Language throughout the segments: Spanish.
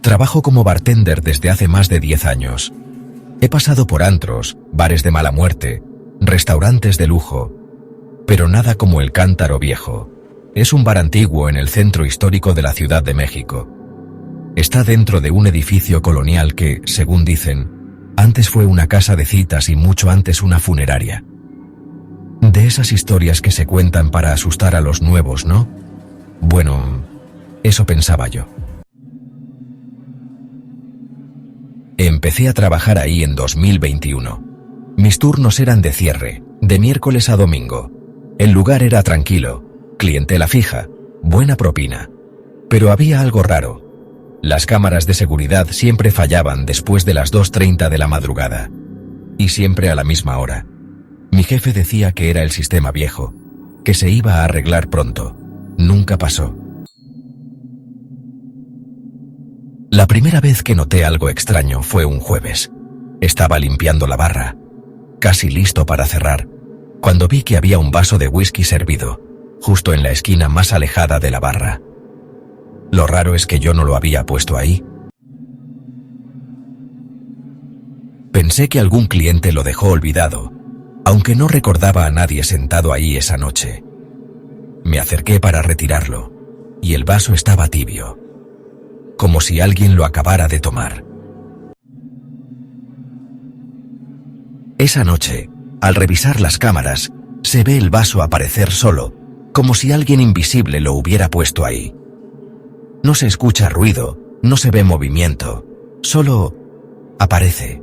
Trabajo como bartender desde hace más de 10 años. He pasado por antros, bares de mala muerte, restaurantes de lujo, pero nada como el Cántaro Viejo. Es un bar antiguo en el centro histórico de la Ciudad de México. Está dentro de un edificio colonial que, según dicen, antes fue una casa de citas y mucho antes una funeraria. De esas historias que se cuentan para asustar a los nuevos, ¿no? Bueno, eso pensaba yo. Empecé a trabajar ahí en 2021. Mis turnos eran de cierre, de miércoles a domingo. El lugar era tranquilo, clientela fija, buena propina. Pero había algo raro. Las cámaras de seguridad siempre fallaban después de las 2:30 de la madrugada. Y siempre a la misma hora. Mi jefe decía que era el sistema viejo, que se iba a arreglar pronto. Nunca pasó. La primera vez que noté algo extraño fue un jueves. Estaba limpiando la barra, casi listo para cerrar, cuando vi que había un vaso de whisky servido, justo en la esquina más alejada de la barra. Lo raro es que yo no lo había puesto ahí. Pensé que algún cliente lo dejó olvidado, aunque no recordaba a nadie sentado ahí esa noche. Me acerqué para retirarlo, y el vaso estaba tibio, como si alguien lo acabara de tomar. Esa noche, al revisar las cámaras, se ve el vaso aparecer solo, como si alguien invisible lo hubiera puesto ahí. No se escucha ruido, no se ve movimiento, solo aparece.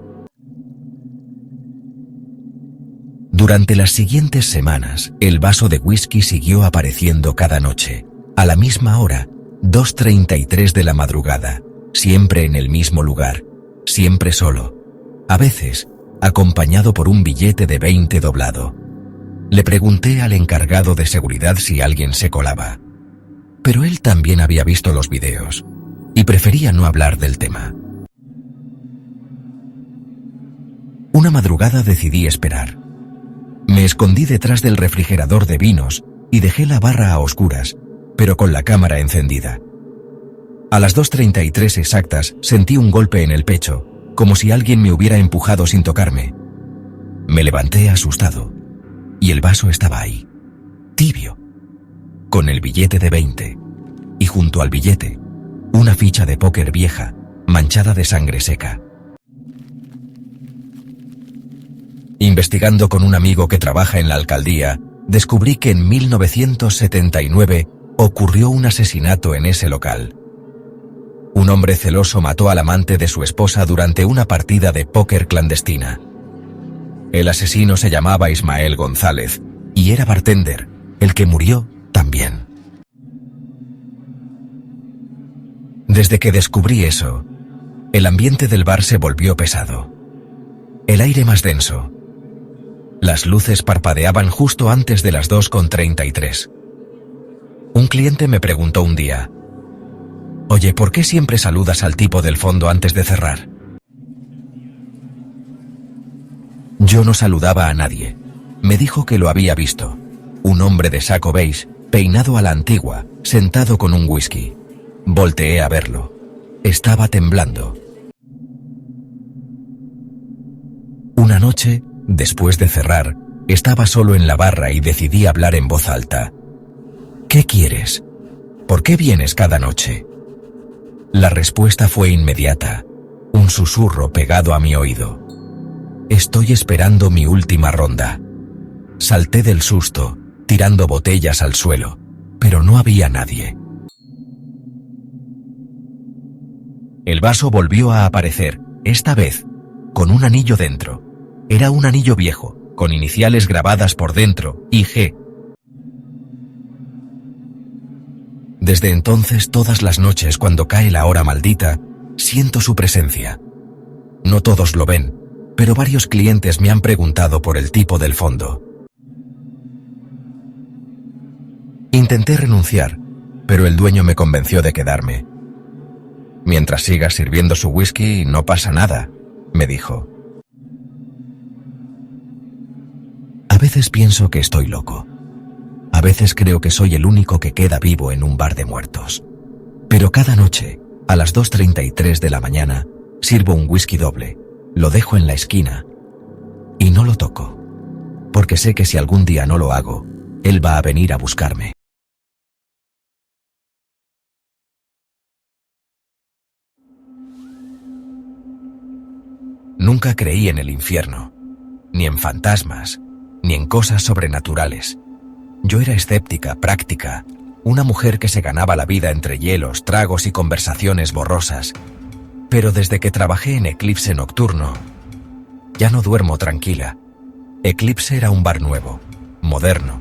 Durante las siguientes semanas, el vaso de whisky siguió apareciendo cada noche, a la misma hora, 2:33 de la madrugada, siempre en el mismo lugar, siempre solo, a veces acompañado por un billete de 20 doblado. Le pregunté al encargado de seguridad si alguien se colaba, pero él también había visto los videos y prefería no hablar del tema. Una madrugada decidí esperar. Me escondí detrás del refrigerador de vinos y dejé la barra a oscuras, pero con la cámara encendida. A las 2:33 exactas sentí un golpe en el pecho, como si alguien me hubiera empujado sin tocarme. Me levanté asustado, y el vaso estaba ahí, tibio, con el billete de 20, y junto al billete, una ficha de póker vieja, manchada de sangre seca. Investigando con un amigo que trabaja en la alcaldía, descubrí que en 1979 ocurrió un asesinato en ese local. Un hombre celoso mató al amante de su esposa durante una partida de póker clandestina. El asesino se llamaba Ismael González y era bartender, el que murió también. Desde que descubrí eso, el ambiente del bar se volvió pesado. El aire más denso. Las luces parpadeaban justo antes de las 2:33. Un cliente me preguntó un día: «Oye, ¿por qué siempre saludas al tipo del fondo antes de cerrar?» Yo no saludaba a nadie. Me dijo que lo había visto. Un hombre de saco beige, peinado a la antigua, sentado con un whisky. Volteé a verlo. Estaba temblando. Una noche, después de cerrar, estaba solo en la barra y decidí hablar en voz alta. «¿Qué quieres? ¿Por qué vienes cada noche?» La respuesta fue inmediata, un susurro pegado a mi oído. «Estoy esperando mi última ronda». Salté del susto, tirando botellas al suelo, pero no había nadie. El vaso volvió a aparecer, esta vez, con un anillo dentro. Era un anillo viejo, con iniciales grabadas por dentro, IG. Desde entonces, todas las noches cuando cae la hora maldita, siento su presencia. No todos lo ven, pero varios clientes me han preguntado por el tipo del fondo. Intenté renunciar, pero el dueño me convenció de quedarme. «Mientras sigas sirviendo su whisky, no pasa nada», me dijo. A veces pienso que estoy loco. A veces creo que soy el único que queda vivo en un bar de muertos. Pero cada noche, a las 2:33 de la mañana, sirvo un whisky doble, lo dejo en la esquina y no lo toco, porque sé que si algún día no lo hago, él va a venir a buscarme. Nunca creí en el infierno, ni en fantasmas, ni en cosas sobrenaturales. Yo era escéptica, práctica, una mujer que se ganaba la vida entre hielos, tragos y conversaciones borrosas. Pero desde que trabajé en Eclipse Nocturno, ya no duermo tranquila. Eclipse era un bar nuevo, moderno,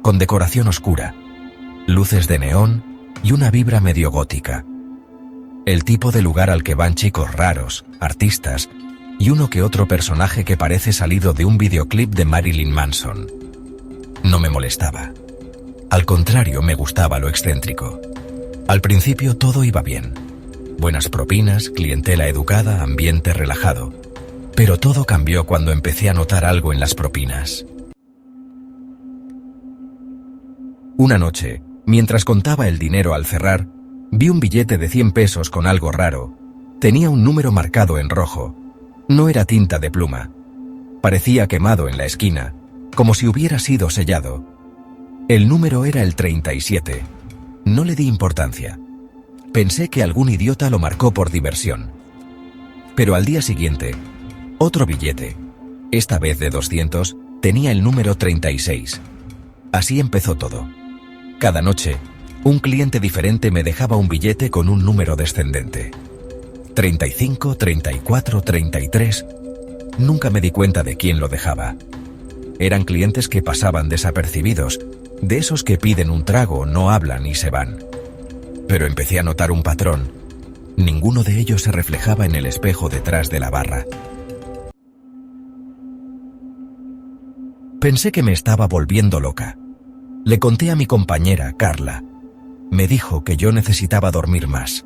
con decoración oscura, luces de neón y una vibra medio gótica. El tipo de lugar al que van chicos raros, artistas y uno que otro personaje que parece salido de un videoclip de Marilyn Manson. No me molestaba. Al contrario, me gustaba lo excéntrico. Al principio todo iba bien. Buenas propinas, clientela educada, ambiente relajado. Pero todo cambió cuando empecé a notar algo en las propinas. Una noche, mientras contaba el dinero al cerrar, vi un billete de 100 pesos con algo raro. Tenía un número marcado en rojo. No era tinta de pluma. Parecía quemado en la esquina, como si hubiera sido sellado. El número era el 37. No le di importancia. Pensé que algún idiota lo marcó por diversión. Pero al día siguiente, otro billete, esta vez de 200, tenía el número 36. Así empezó todo. Cada noche, un cliente diferente me dejaba un billete con un número descendente. 35, 34, 33. Nunca me di cuenta de quién lo dejaba. Eran clientes que pasaban desapercibidos, de esos que piden un trago, no hablan y se van. Pero empecé a notar un patrón. Ninguno de ellos se reflejaba en el espejo detrás de la barra. Pensé que me estaba volviendo loca. Le conté a mi compañera, Carla. Me dijo que yo necesitaba dormir más.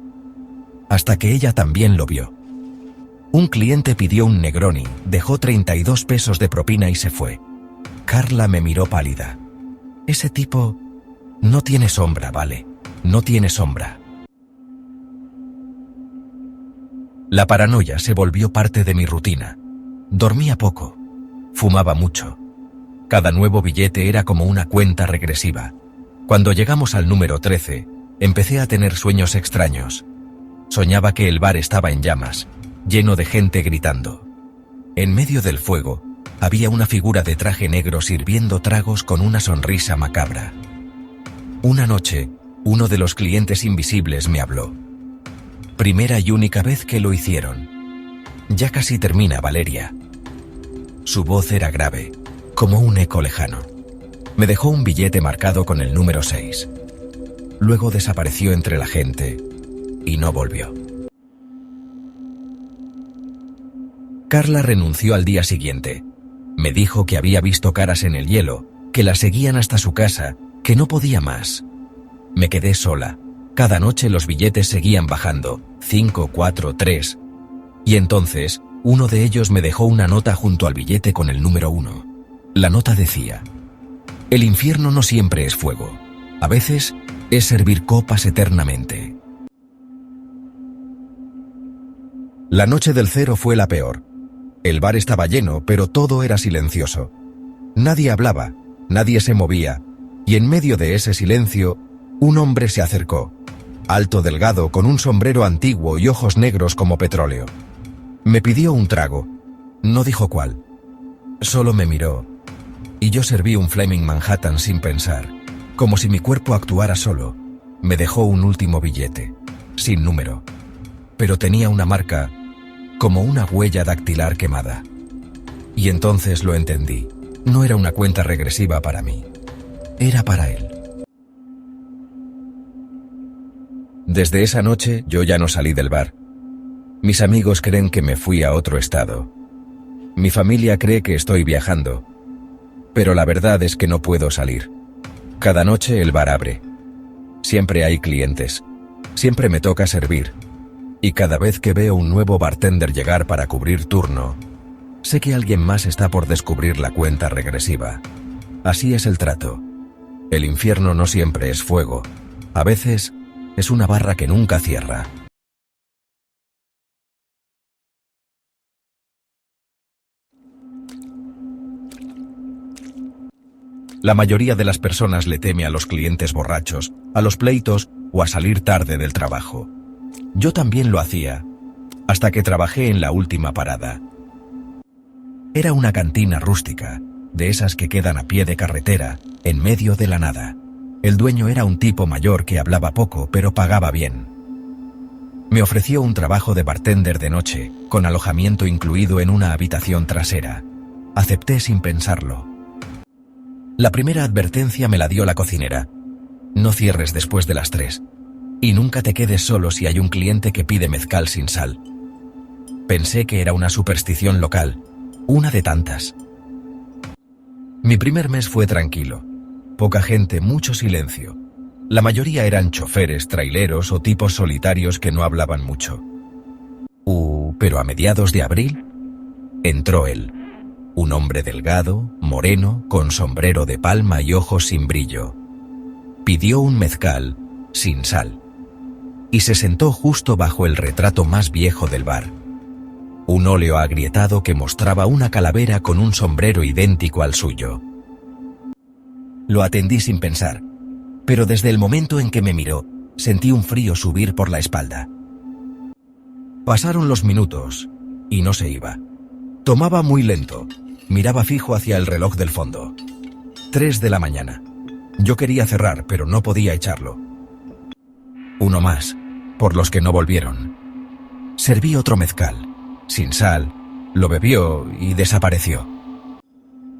Hasta que ella también lo vio. Un cliente pidió un Negroni, dejó 32 pesos de propina y se fue. Carla me miró pálida. Ese tipo no tiene sombra, ¿vale? No tiene sombra. La paranoia se volvió parte de mi rutina. Dormía poco. Fumaba mucho. Cada nuevo billete era como una cuenta regresiva. Cuando llegamos al número 13, empecé a tener sueños extraños. Soñaba que el bar estaba en llamas, lleno de gente gritando. En medio del fuego, había una figura de traje negro sirviendo tragos con una sonrisa macabra. Una noche, uno de los clientes invisibles me habló. Primera y única vez que lo hicieron. Ya casi termina, Valeria. Su voz era grave, como un eco lejano. Me dejó un billete marcado con el número 6. Luego desapareció entre la gente y no volvió. Carla renunció al día siguiente. Me dijo que había visto caras en el hielo, que la seguían hasta su casa, que no podía más. Me quedé sola. Cada noche los billetes seguían bajando, 5, 4, 3. Y entonces, uno de ellos me dejó una nota junto al billete con el número 1. La nota decía: el infierno no siempre es fuego. A veces es servir copas eternamente. La noche del 0 fue la peor. El bar estaba lleno, pero todo era silencioso. Nadie hablaba, nadie se movía, y en medio de ese silencio, un hombre se acercó, alto, delgado, con un sombrero antiguo y ojos negros como petróleo. Me pidió un trago. No dijo cuál. Solo me miró, y yo serví un Flaming Manhattan sin pensar, como si mi cuerpo actuara solo. Me dejó un último billete, sin número, pero tenía una marca, como una huella dactilar quemada. Y entonces lo entendí. No era una cuenta regresiva para mí. Era para él. Desde esa noche yo ya no salí del bar. Mis amigos creen que me fui a otro estado. Mi familia cree que estoy viajando. Pero la verdad es que no puedo salir. Cada noche el bar abre. Siempre hay clientes. Siempre me toca servir. Y cada vez que veo un nuevo bartender llegar para cubrir turno, sé que alguien más está por descubrir la cuenta regresiva. Así es el trato. El infierno no siempre es fuego. A veces es una barra que nunca cierra. La mayoría de las personas le teme a los clientes borrachos, a los pleitos o a salir tarde del trabajo. Yo también lo hacía, hasta que trabajé en la última parada. Era una cantina rústica, de esas que quedan a pie de carretera, en medio de la nada. El dueño era un tipo mayor que hablaba poco, pero pagaba bien. Me ofreció un trabajo de bartender de noche, con alojamiento incluido en una habitación trasera. Acepté sin pensarlo. La primera advertencia me la dio la cocinera. No cierres después de las 3. Y nunca te quedes solo si hay un cliente que pide mezcal sin sal. Pensé que era una superstición local, una de tantas. Mi primer mes fue tranquilo. Poca gente, mucho silencio. La mayoría eran choferes, traileros o tipos solitarios que no hablaban mucho. Pero a mediados de abril, entró él. Un hombre delgado, moreno, con sombrero de palma y ojos sin brillo. Pidió un mezcal, sin sal. Y se sentó justo bajo el retrato más viejo del bar. Un óleo agrietado que mostraba una calavera con un sombrero idéntico al suyo. Lo atendí sin pensar, pero desde el momento en que me miró, sentí un frío subir por la espalda. Pasaron los minutos, y no se iba. Tomaba muy lento, miraba fijo hacia el reloj del fondo. 3 de la mañana. Yo quería cerrar, pero no podía echarlo. Uno más, por los que no volvieron. Serví otro mezcal, sin sal, lo bebió y desapareció.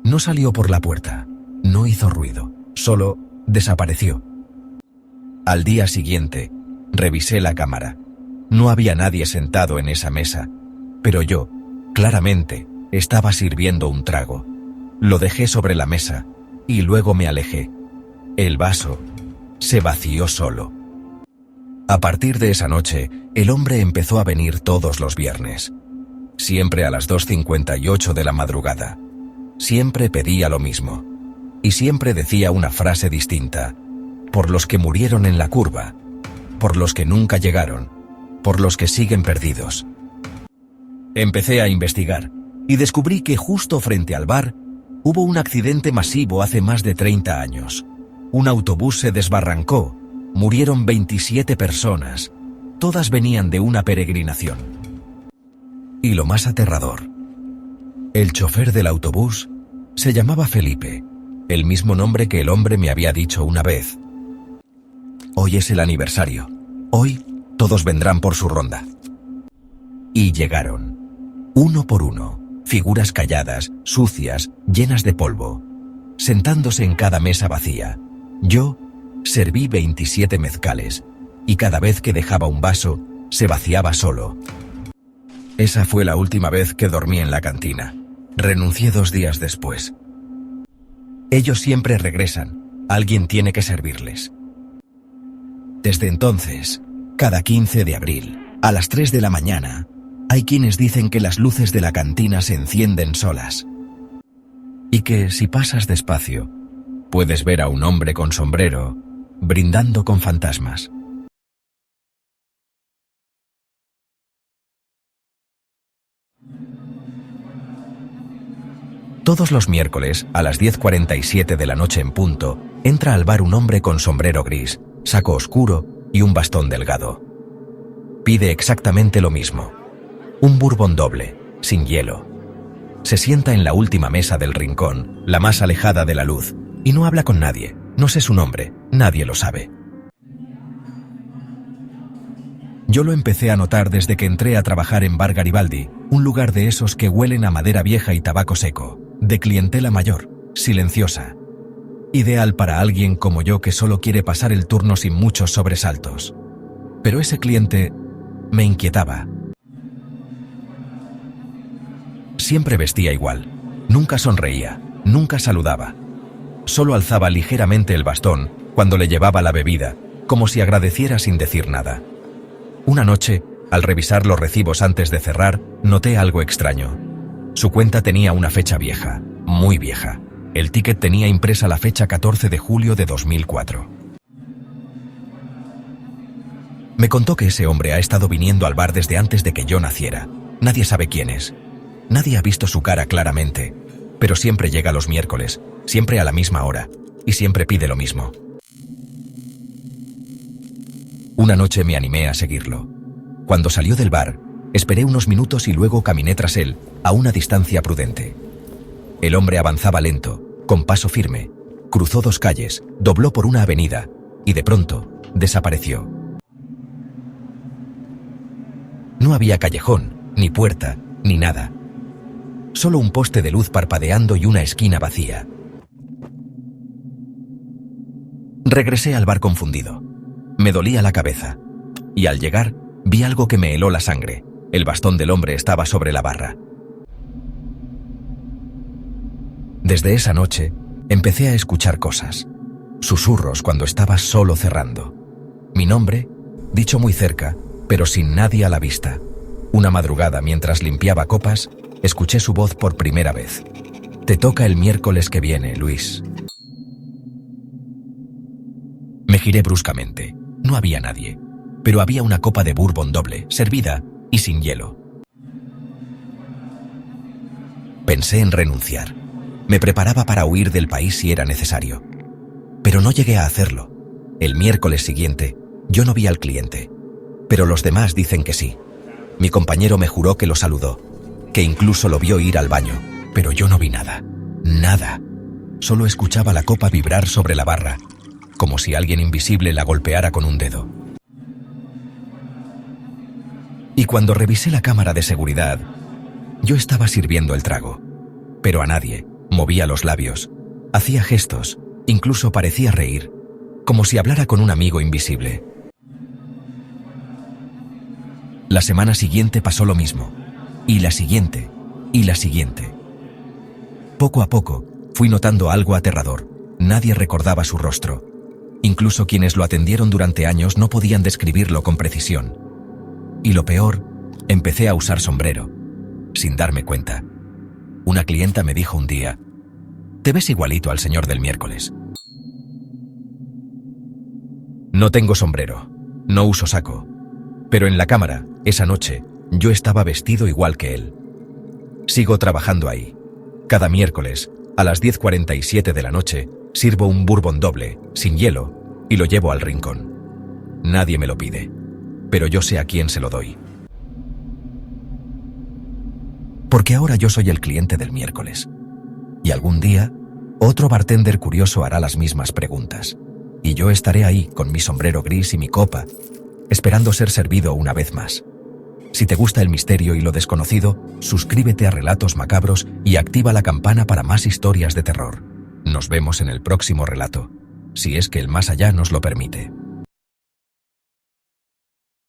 No salió por la puerta, no hizo ruido, solo desapareció. Al día siguiente, revisé la cámara. No había nadie sentado en esa mesa, pero yo, claramente, estaba sirviendo un trago. Lo dejé sobre la mesa y luego me alejé. El vaso se vació solo. A partir de esa noche, el hombre empezó a venir todos los viernes. Siempre a las 2:58 de la madrugada. Siempre pedía lo mismo. Y siempre decía una frase distinta. Por los que murieron en la curva. Por los que nunca llegaron. Por los que siguen perdidos. Empecé a investigar y descubrí que justo frente al bar hubo un accidente masivo hace más de 30 años. Un autobús se desbarrancó, murieron 27 personas, todas venían de una peregrinación. Y lo más aterrador, el chofer del autobús se llamaba Felipe, el mismo nombre que el hombre me había dicho una vez. Hoy es el aniversario, hoy todos vendrán por su ronda. Y llegaron, uno por uno, figuras calladas, sucias, llenas de polvo, sentándose en cada mesa vacía. Yo serví 27 mezcales, y cada vez que dejaba un vaso, se vaciaba solo. Esa fue la última vez que dormí en la cantina. Renuncié 2 días después. Ellos siempre regresan, alguien tiene que servirles. Desde entonces, cada 15 de abril, a las 3 de la mañana, hay quienes dicen que las luces de la cantina se encienden solas. Y que si pasas despacio, puedes ver a un hombre con sombrero, brindando con fantasmas. Todos los miércoles, a las 10:47 de la noche en punto, entra al bar un hombre con sombrero gris, saco oscuro y un bastón delgado. Pide exactamente lo mismo. Un bourbon doble, sin hielo. Se sienta en la última mesa del rincón, la más alejada de la luz, y no habla con nadie. No sé su nombre, nadie lo sabe. Yo lo empecé a notar desde que entré a trabajar en Bar Garibaldi, un lugar de esos que huelen a madera vieja y tabaco seco, de clientela mayor, silenciosa. Ideal para alguien como yo que solo quiere pasar el turno sin muchos sobresaltos. Pero ese cliente me inquietaba. Siempre vestía igual, nunca sonreía, nunca saludaba. Solo alzaba ligeramente el bastón cuando le llevaba la bebida, como si agradeciera sin decir nada. Una noche, al revisar los recibos antes de cerrar, noté algo extraño. Su cuenta tenía una fecha vieja, muy vieja. El ticket tenía impresa la fecha 14 de julio de 2004. Me contó que ese hombre ha estado viniendo al bar desde antes de que yo naciera. Nadie sabe quién es. Nadie ha visto su cara claramente, pero siempre llega los miércoles, siempre a la misma hora, y siempre pide lo mismo. Una noche me animé a seguirlo. Cuando salió del bar, esperé unos minutos y luego caminé tras él, a una distancia prudente. El hombre avanzaba lento, con paso firme, cruzó 2 calles, dobló por una avenida, y de pronto, desapareció. No había callejón, ni puerta, ni nada. Solo un poste de luz parpadeando y una esquina vacía. Regresé al bar confundido. Me dolía la cabeza. Y al llegar, vi algo que me heló la sangre. El bastón del hombre estaba sobre la barra. Desde esa noche, empecé a escuchar cosas. Susurros cuando estaba solo cerrando. Mi nombre, dicho muy cerca, pero sin nadie a la vista. Una madrugada, mientras limpiaba copas, escuché su voz por primera vez. Te toca el miércoles que viene, Luis. Me giré bruscamente. No había nadie, pero había una copa de bourbon doble, servida y sin hielo. Pensé en renunciar. Me preparaba para huir del país si era necesario. Pero no llegué a hacerlo. El miércoles siguiente, yo no vi al cliente. Pero los demás dicen que sí. Mi compañero me juró que lo saludó, que incluso lo vio ir al baño, pero yo no vi nada. Nada. Solo escuchaba la copa vibrar sobre la barra, como si alguien invisible la golpeara con un dedo. Y cuando revisé la cámara de seguridad, yo estaba sirviendo el trago, pero a nadie. Movía los labios, hacía gestos, incluso parecía reír, como si hablara con un amigo invisible. La semana siguiente pasó lo mismo, y la siguiente, y la siguiente. Poco a poco, fui notando algo aterrador. Nadie recordaba su rostro. Incluso quienes lo atendieron durante años no podían describirlo con precisión. Y lo peor, empecé a usar sombrero, sin darme cuenta. Una clienta me dijo un día: «Te ves igualito al señor del miércoles». No tengo sombrero, no uso saco, pero en la cámara, esa noche, yo estaba vestido igual que él. Sigo trabajando ahí. Cada miércoles, a las 10:47 de la noche, sirvo un bourbon doble, sin hielo, y lo llevo al rincón. Nadie me lo pide, pero yo sé a quién se lo doy. Porque ahora yo soy el cliente del miércoles. Y algún día, otro bartender curioso hará las mismas preguntas. Y yo estaré ahí con mi sombrero gris y mi copa, esperando ser servido una vez más. Si te gusta el misterio y lo desconocido, suscríbete a Relatos Macabros y activa la campana para más historias de terror. Nos vemos en el próximo relato, si es que el más allá nos lo permite.